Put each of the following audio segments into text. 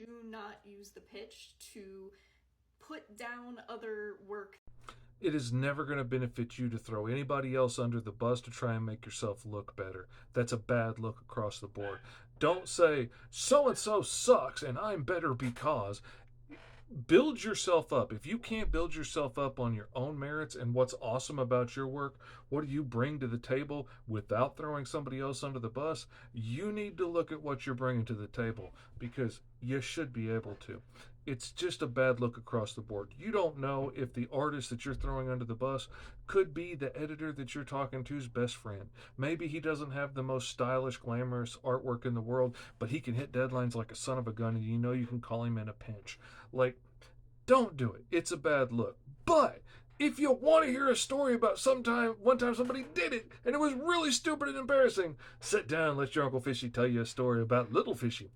Do not use the pitch to put down other work. It is never going to benefit you to throw anybody else under the bus to try and make yourself look better. That's a bad look across the board. Don't say, so and so sucks and I'm better because. Build yourself up. If you can't build yourself up on your own merits and what's awesome about your work, what do you bring to the table without throwing somebody else under the bus, you need to look at what you're bringing to the table because you should be able to. It's just a bad look across the board. You don't know if the artist that you're throwing under the bus could be the editor that you're talking to's best friend. Maybe he doesn't have the most stylish, glamorous artwork in the world, but he can hit deadlines like a son of a gun, and you know you can call him in a pinch. Like, don't do it. It's a bad look. But if you want to hear a story about one time somebody did it and it was really stupid and embarrassing, sit down and let your Uncle Fishy tell you a story about Little Fishy.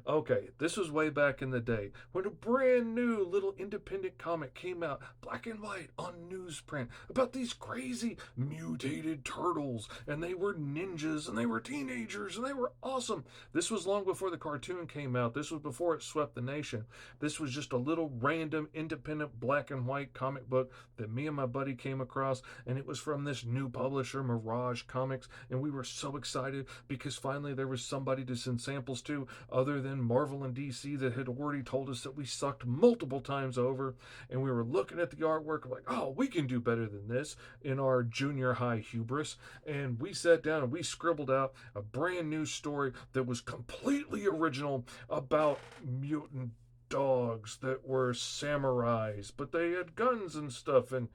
Okay, this was way back in the day when a brand new little independent comic came out, black and white, on newsprint, about these crazy mutated turtles, and they were ninjas, and they were teenagers, and they were awesome. This was long before the cartoon came out. This was before it swept the nation. This was just a little random independent black and white comic book that me and my buddy came across, and it was from this new publisher, Mirage Comics, and we were so excited because finally there was somebody to send samples to other than Marvel and DC that had already told us that we sucked multiple times over, and we were looking at the artwork like, oh, we can do better than this in our junior high hubris, and we sat down and we scribbled out a brand new story that was completely original about mutant dogs that were samurais, but they had guns and stuff, and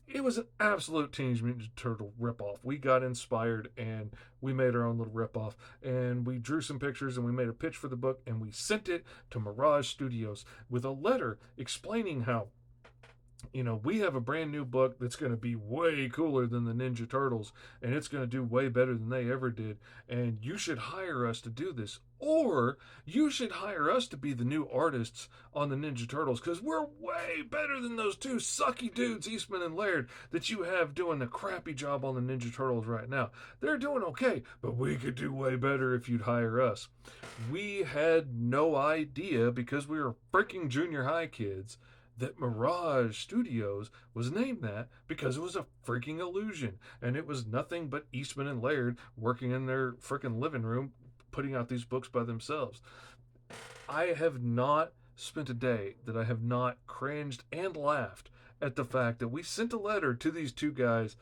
it was an absolute Teenage Mutant Turtle ripoff. We got inspired and we made our own little ripoff, and we drew some pictures and we made a pitch for the book, and we sent it to Mirage Studios with a letter explaining how, we have a brand new book that's going to be way cooler than the Ninja Turtles, and it's going to do way better than they ever did, and you should hire us to do this, or you should hire us to be the new artists on the Ninja Turtles, because we're way better than those two sucky dudes, Eastman and Laird, that you have doing a crappy job on the Ninja Turtles right now. They're doing okay, but we could do way better if you'd hire us. We had no idea, because we were freaking junior high kids, that Mirage Studios was named that because it was a freaking illusion. And it was nothing but Eastman and Laird working in their freaking living room, putting out these books by themselves. I have not spent a day that I have not cringed and laughed at the fact that we sent a letter to these two guys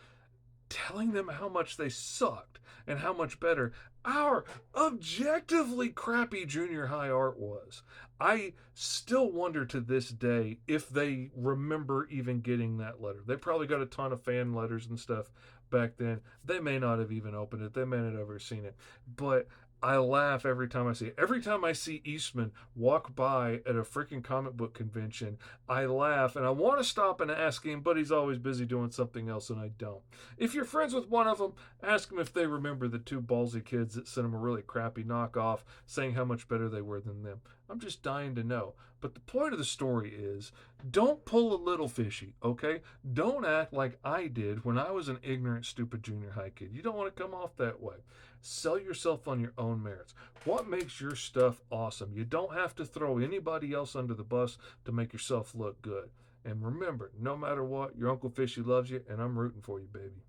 telling them how much they sucked and how much better our objectively crappy junior high art was. I still wonder to this day if they remember even getting that letter. They probably got a ton of fan letters and stuff back then. They may not have even opened it. They may not have ever seen it. But I laugh every time I see it. Every time I see Eastman walk by at a freaking comic book convention, I laugh and I want to stop and ask him, but he's always busy doing something else and I don't. If you're friends with one of them, ask them if they remember the two ballsy kids that sent them a really crappy knockoff saying how much better they were than them. I'm just dying to know. But the point of the story is, don't pull a Little Fishy, okay? Don't act like I did when I was an ignorant, stupid junior high kid. You don't want to come off that way. Sell yourself on your own merits. What makes your stuff awesome? You don't have to throw anybody else under the bus to make yourself look good. And remember, no matter what, your Uncle Fishy loves you, and I'm rooting for you, baby.